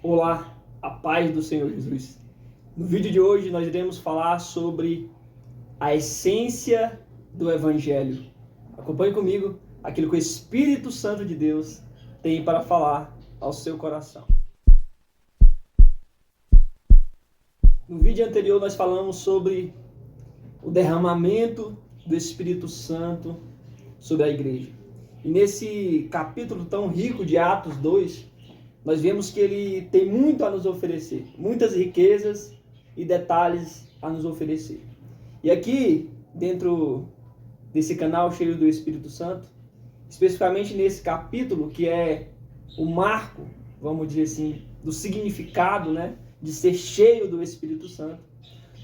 Olá, a paz do Senhor Jesus. No vídeo de hoje nós iremos falar sobre a essência do Evangelho. Acompanhe comigo aquilo que o Espírito Santo de Deus tem para falar ao seu coração. No vídeo anterior nós falamos sobre o derramamento do Espírito Santo sobre a igreja. E nesse capítulo tão rico de Atos 2, nós vemos que ele tem muito a nos oferecer, muitas riquezas e detalhes a nos oferecer. E aqui, dentro desse canal cheio do Espírito Santo, especificamente nesse capítulo, que é o marco, vamos dizer assim, do significado, de ser cheio do Espírito Santo,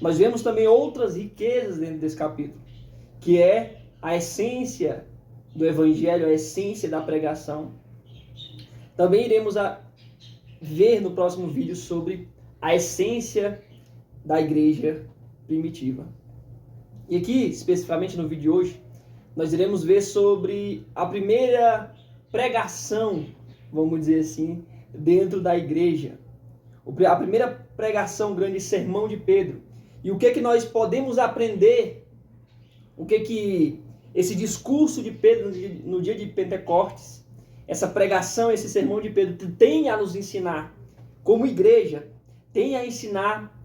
nós vemos também outras riquezas dentro desse capítulo, que é a essência do Evangelho, a essência da pregação. Também iremos ver no próximo vídeo sobre a essência da igreja primitiva. E aqui, especificamente no vídeo de hoje, nós iremos ver sobre a primeira pregação, vamos dizer assim, dentro da igreja. A primeira pregação, o grande sermão de Pedro. E o que que nós podemos aprender, o que esse discurso de Pedro no dia de Pentecostes, essa pregação, esse sermão de Pedro tem a nos ensinar como igreja, tem a ensinar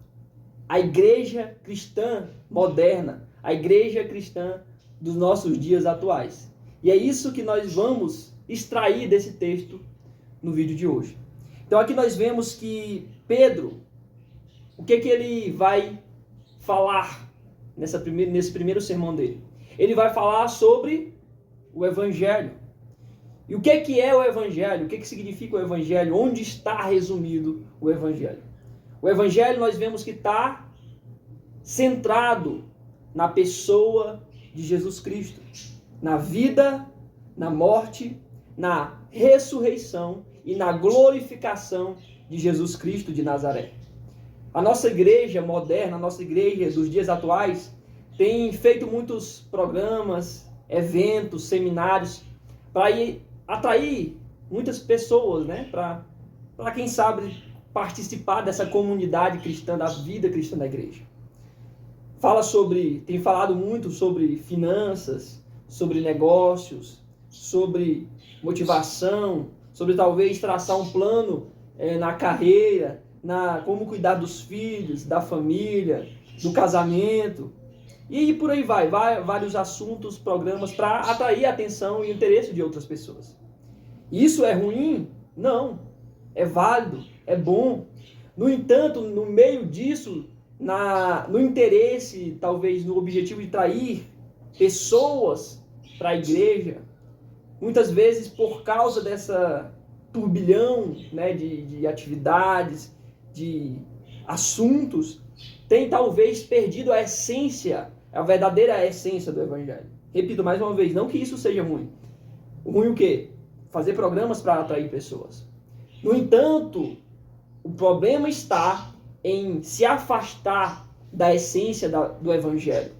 a igreja cristã moderna, a igreja cristã dos nossos dias atuais. E é isso que nós vamos extrair desse texto no vídeo de hoje. Então aqui nós vemos que Pedro, o que ele vai falar nesse primeiro sermão dele? Ele vai falar sobre o Evangelho. E o que é o Evangelho? O que significa o Evangelho? Onde está resumido o Evangelho? O Evangelho nós vemos que está centrado na pessoa de Jesus Cristo, na vida, na morte, na ressurreição e na glorificação de Jesus Cristo de Nazaré. A nossa igreja moderna, a nossa igreja dos dias atuais, tem feito muitos programas, eventos, seminários, para atrair muitas pessoas, para quem sabe participar dessa comunidade cristã, da vida cristã da igreja. Tem falado muito sobre finanças, sobre negócios, sobre motivação, sobre talvez traçar um plano na carreira, como cuidar dos filhos, da família, do casamento. E por aí vai vários assuntos, programas para atrair a atenção e o interesse de outras pessoas. Isso é ruim? Não. É válido, é bom. No entanto, no meio disso, no interesse, talvez no objetivo de atrair pessoas para a igreja, muitas vezes por causa dessa turbilhão de atividades, de assuntos, tem talvez perdido a essência, a verdadeira essência do Evangelho. Repito mais uma vez, não que isso seja ruim. Ruim o quê? Fazer programas para atrair pessoas. No entanto, o problema está em se afastar da essência do Evangelho.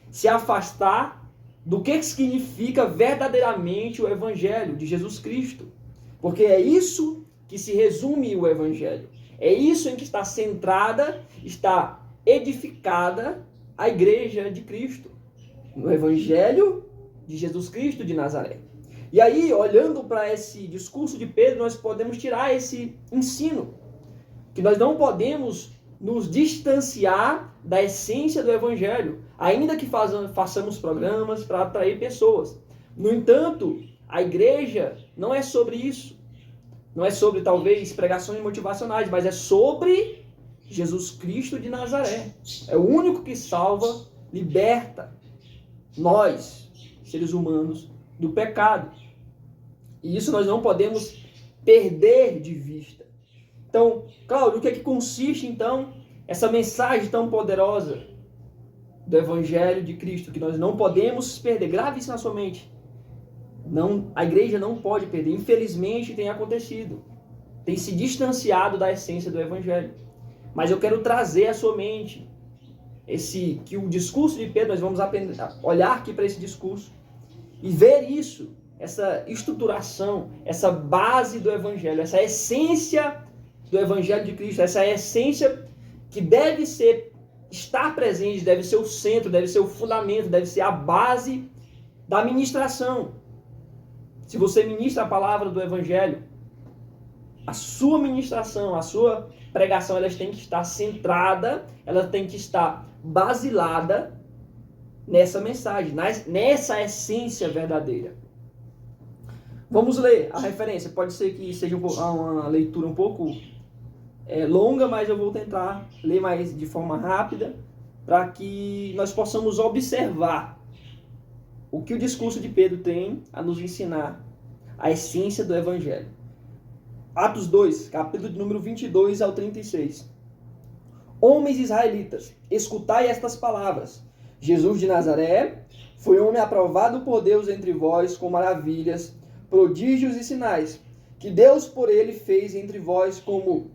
Se afastar do que significa verdadeiramente o Evangelho de Jesus Cristo. Porque é isso que se resume o Evangelho. É isso em que está centrada, está edificada a igreja de Cristo, no Evangelho de Jesus Cristo de Nazaré. E aí, olhando para esse discurso de Pedro, nós podemos tirar esse ensino, que nós não podemos nos distanciar da essência do Evangelho, ainda que façamos programas para atrair pessoas. No entanto, a igreja não é sobre isso. Não é sobre, talvez, pregações motivacionais, mas é sobre Jesus Cristo de Nazaré. É o único que salva, liberta nós, seres humanos, do pecado. E isso nós não podemos perder de vista. Então, Cláudio, o que é que consiste, então, essa mensagem tão poderosa do Evangelho de Cristo, que nós não podemos perder? Grave isso na sua mente. Não, a igreja não pode perder. Infelizmente tem acontecido. Tem se distanciado da essência do Evangelho. Mas eu quero trazer à sua mente que o discurso de Pedro, nós vamos olhar aqui para esse discurso e ver essa estruturação, essa base do Evangelho, essa essência do Evangelho de Cristo, essa essência que deve estar presente, deve ser o centro, deve ser o fundamento, deve ser a base da ministração. Se você ministra a palavra do Evangelho, a sua ministração, a sua pregação, elas têm que estar centrada, ela tem que estar basilada nessa mensagem, nessa essência verdadeira. Vamos ler a referência. Pode ser que seja uma leitura um pouco longa, mas eu vou tentar ler mais de forma rápida para que nós possamos observar o que o discurso de Pedro tem a nos ensinar, a essência do Evangelho. Atos 2, capítulo de número 22 ao 36. Homens israelitas, escutai estas palavras. Jesus de Nazaré foi homem aprovado por Deus entre vós com maravilhas, prodígios e sinais, que Deus por ele fez entre vós, como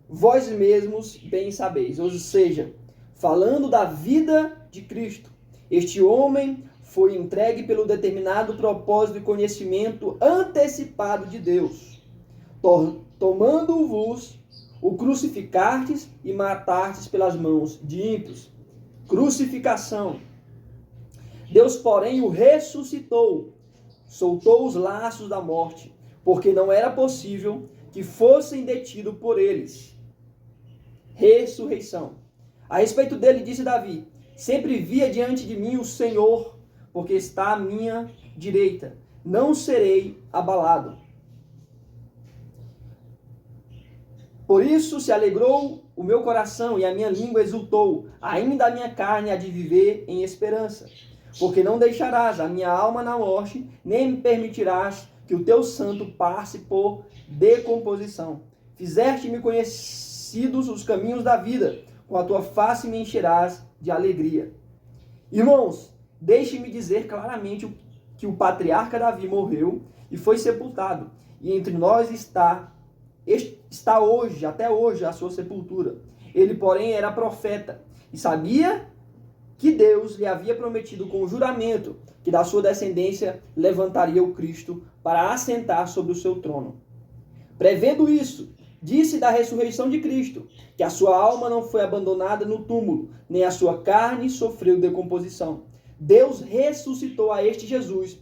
vós mesmos bem sabeis. Ou seja, falando da vida de Cristo, este homem foi entregue pelo determinado propósito e conhecimento antecipado de Deus, tomando-vos, o crucificastes e matastes pelas mãos de ímpios. Crucificação. Deus, porém, o ressuscitou, soltou os laços da morte, porque não era possível que fossem detidos por eles. Ressurreição. A respeito dele, disse Davi: sempre via diante de mim o Senhor, porque está à minha direita. Não serei abalado. Por isso se alegrou o meu coração e a minha língua exultou. Ainda a minha carne há de viver em esperança. Porque não deixarás a minha alma na morte, nem me permitirás que o teu santo passe por decomposição. Fizeste-me conhecidos os caminhos da vida, com a tua face me encherás de alegria. Irmãos, deixe-me dizer claramente que o patriarca Davi morreu e foi sepultado, e entre nós está hoje, até hoje, a sua sepultura. Ele, porém, era profeta e sabia que Deus lhe havia prometido com juramento que da sua descendência levantaria o Cristo para assentar sobre o seu trono. Prevendo isso, disse da ressurreição de Cristo, que a sua alma não foi abandonada no túmulo, nem a sua carne sofreu decomposição. Deus ressuscitou a este Jesus,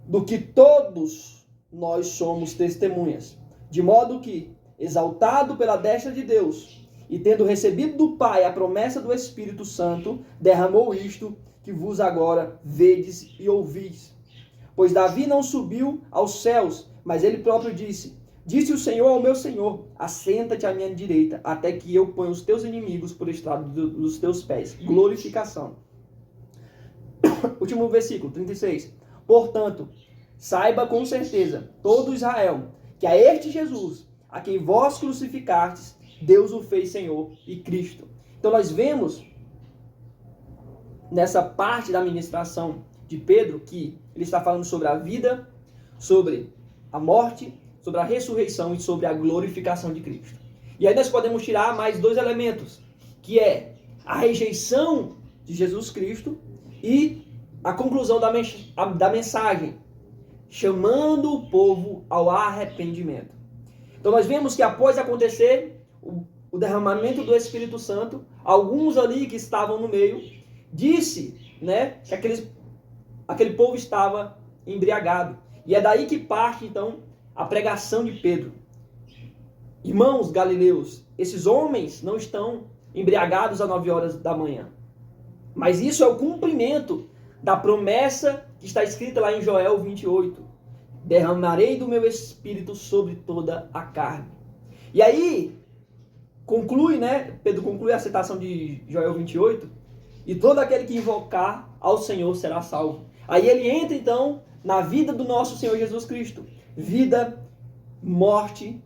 do que todos nós somos testemunhas. De modo que, exaltado pela destra de Deus, e tendo recebido do Pai a promessa do Espírito Santo, derramou isto que vos agora vedes e ouvis. Pois Davi não subiu aos céus, mas ele próprio disse: disse o Senhor ao meu Senhor, assenta-te à minha direita, até que eu ponha os teus inimigos por estrado dos teus pés. Glorificação. Último versículo, 36. Portanto, saiba com certeza, todo Israel, que a este Jesus, a quem vós crucificastes, Deus o fez Senhor e Cristo. Então nós vemos nessa parte da ministração de Pedro que ele está falando sobre a vida, sobre a morte, sobre a ressurreição e sobre a glorificação de Cristo. E aí nós podemos tirar mais dois elementos, que é a rejeição de Jesus Cristo e a conclusão da mensagem, chamando o povo ao arrependimento. Então nós vemos que após acontecer o derramamento do Espírito Santo, alguns ali que estavam no meio, disse, que aquele povo estava embriagado. E é daí que parte, então, a pregação de Pedro. Irmãos galileus, esses homens não estão embriagados às 9 horas da manhã. Mas isso é o cumprimento da promessa que está escrita lá em Joel 28. Derramarei do meu Espírito sobre toda a carne. E aí, Pedro conclui a citação de Joel 28, e todo aquele que invocar ao Senhor será salvo. Aí ele entra, então, na vida do nosso Senhor Jesus Cristo. Vida, morte,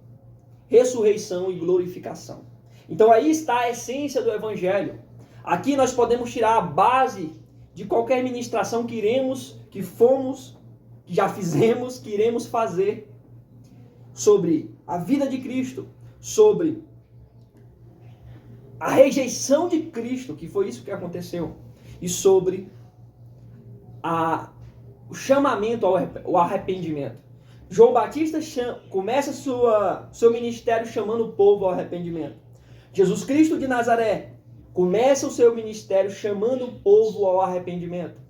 ressurreição e glorificação. Então aí está a essência do Evangelho. Aqui nós podemos tirar a base de qualquer ministração que já fizemos, que iremos fazer sobre a vida de Cristo, sobre a rejeição de Cristo, que foi isso que aconteceu, e sobre o chamamento ao arrependimento. João Batista começa seu ministério chamando o povo ao arrependimento. Jesus Cristo de Nazaré começa o seu ministério chamando o povo ao arrependimento.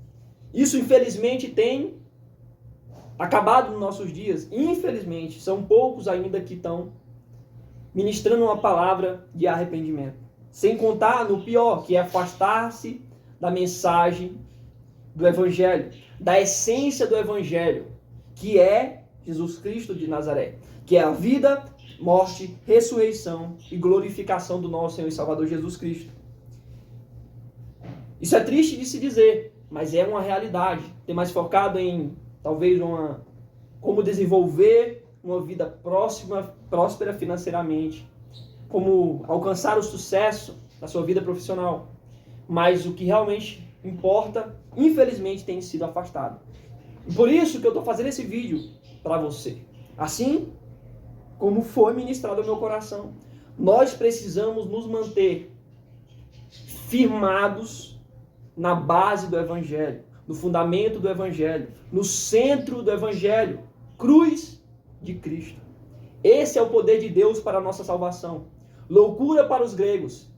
Isso, infelizmente, tem acabado nos nossos dias. Infelizmente, são poucos ainda que estão ministrando uma palavra de arrependimento. Sem contar no pior, que é afastar-se da mensagem do Evangelho, da essência do Evangelho, que é Jesus Cristo de Nazaré, que é a vida, morte, ressurreição e glorificação do nosso Senhor e Salvador Jesus Cristo. Isso é triste de se dizer, mas é uma realidade. Tem mais focado em, talvez, como desenvolver uma vida próspera financeiramente, como alcançar o sucesso na sua vida profissional. Mas o que realmente importa, infelizmente, tem sido afastado. E por isso que eu estou fazendo esse vídeo para você. Assim como foi ministrado ao meu coração. Nós precisamos nos manter firmados na base do Evangelho, no fundamento do Evangelho, no centro do Evangelho, cruz de Cristo. Esse é o poder de Deus para a nossa salvação. Loucura para os gregos,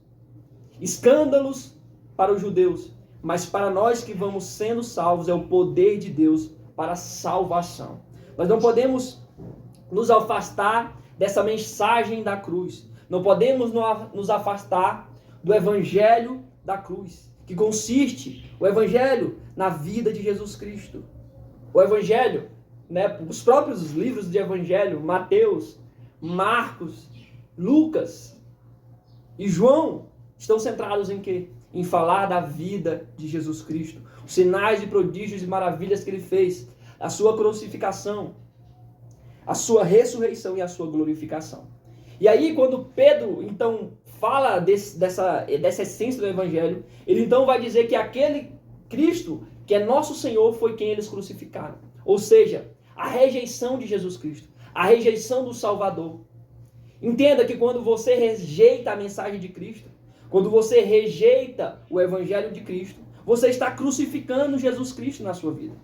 escândalos para os judeus, mas para nós que vamos sendo salvos é o poder de Deus para a salvação. Nós não podemos nos afastar dessa mensagem da cruz. Não podemos nos afastar do Evangelho da cruz, que consiste, o Evangelho, na vida de Jesus Cristo. O Evangelho, os próprios livros de Evangelho, Mateus, Marcos, Lucas e João, estão centrados em quê? Em falar da vida de Jesus Cristo, os sinais e prodígios e maravilhas que ele fez, a sua crucificação, a sua ressurreição e a sua glorificação. E aí, quando Pedro, então, fala dessa essência do Evangelho, ele então vai dizer que aquele Cristo, que é nosso Senhor, foi quem eles crucificaram. Ou seja, a rejeição de Jesus Cristo, a rejeição do Salvador. Entenda que quando você rejeita a mensagem de Cristo, quando você rejeita o Evangelho de Cristo, você está crucificando Jesus Cristo na sua vida.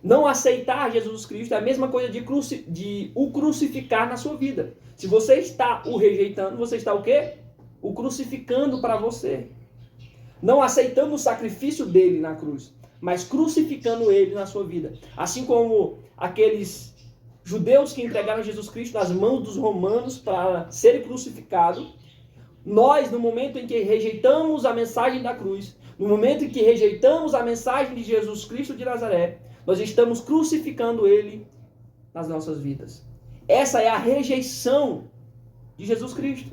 Não aceitar Jesus Cristo é a mesma coisa de o crucificar na sua vida. Se você está o rejeitando, você está o quê? O crucificando para você. Não aceitando o sacrifício dele na cruz, mas crucificando ele na sua vida. Assim como aqueles judeus que entregaram Jesus Cristo nas mãos dos romanos para ser crucificado, nós, no momento em que rejeitamos a mensagem da cruz, no momento em que rejeitamos a mensagem de Jesus Cristo de Nazaré, nós estamos crucificando ele nas nossas vidas. Essa é a rejeição de Jesus Cristo.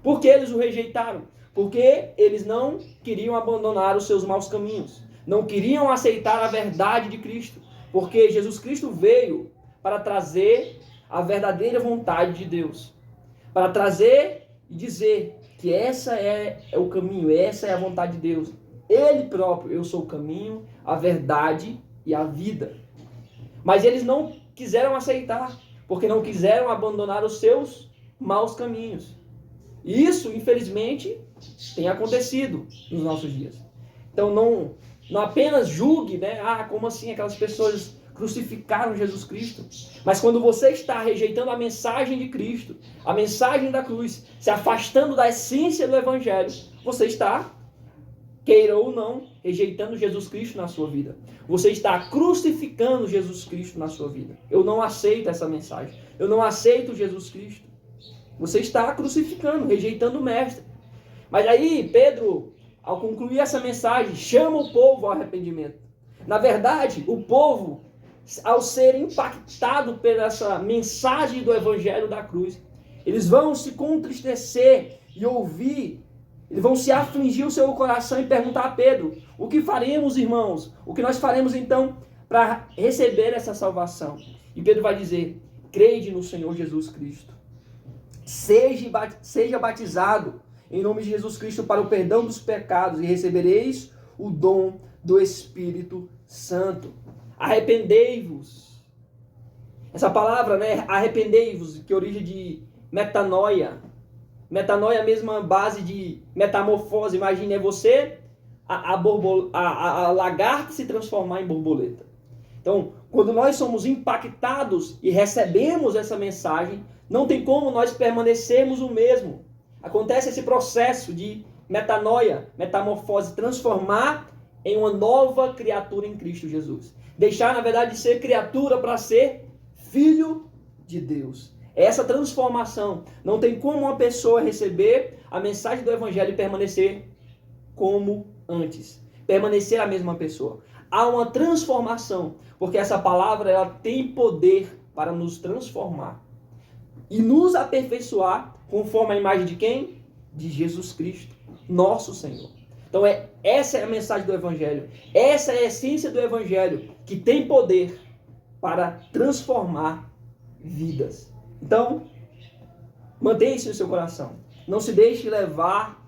Por que eles o rejeitaram? Porque eles não queriam abandonar os seus maus caminhos. Não queriam aceitar a verdade de Cristo. Porque Jesus Cristo veio para trazer a verdadeira vontade de Deus. Para trazer e dizer que essa é o caminho, essa é a vontade de Deus. Ele próprio, eu sou o caminho, a verdade e a vida. Mas eles não quiseram aceitar, porque não quiseram abandonar os seus maus caminhos. E isso, infelizmente, tem acontecido nos nossos dias. Então não apenas julgue, como assim aquelas pessoas crucificaram Jesus Cristo. Mas quando você está rejeitando a mensagem de Cristo, a mensagem da cruz, se afastando da essência do Evangelho, você está, queira ou não, rejeitando Jesus Cristo na sua vida. Você está crucificando Jesus Cristo na sua vida. Eu não aceito essa mensagem. Eu não aceito Jesus Cristo. Você está crucificando, rejeitando o Mestre. Mas aí, Pedro, ao concluir essa mensagem, chama o povo ao arrependimento. Na verdade, o povo, ao ser impactado por essa mensagem do Evangelho da cruz, eles vão se contristecer e ouvir. Eles vão se afligir o seu coração e perguntar a Pedro: o que faremos, irmãos? O que nós faremos então para receber essa salvação? E Pedro vai dizer: crede no Senhor Jesus Cristo. Seja batizado em nome de Jesus Cristo para o perdão dos pecados e recebereis o dom do Espírito Santo. Arrependei-vos. Essa palavra, arrependei-vos, que origem de metanoia. Metanoia é a mesma base de metamorfose. Imagine, é você, a lagarta se transformar em borboleta. Então, quando nós somos impactados e recebemos essa mensagem, não tem como nós permanecermos o mesmo. Acontece esse processo de metanoia, metamorfose, transformar em uma nova criatura em Cristo Jesus. Deixar, na verdade, de ser criatura para ser filho de Deus. Essa transformação. Não tem como uma pessoa receber a mensagem do Evangelho e permanecer como antes. Permanecer a mesma pessoa. Há uma transformação, porque essa palavra ela tem poder para nos transformar e nos aperfeiçoar conforme a imagem de quem? De Jesus Cristo, nosso Senhor. Então essa é a mensagem do Evangelho. Essa é a essência do Evangelho, que tem poder para transformar vidas. Então, mantenha isso no seu coração. Não se deixe levar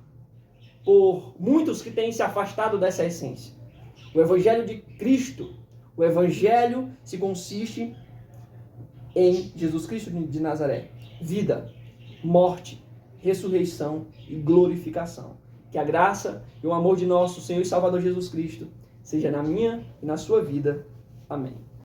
por muitos que têm se afastado dessa essência. O Evangelho de Cristo, o Evangelho se consiste em Jesus Cristo de Nazaré. Vida, morte, ressurreição e glorificação. Que a graça e o amor de nosso Senhor e Salvador Jesus Cristo seja na minha e na sua vida. Amém.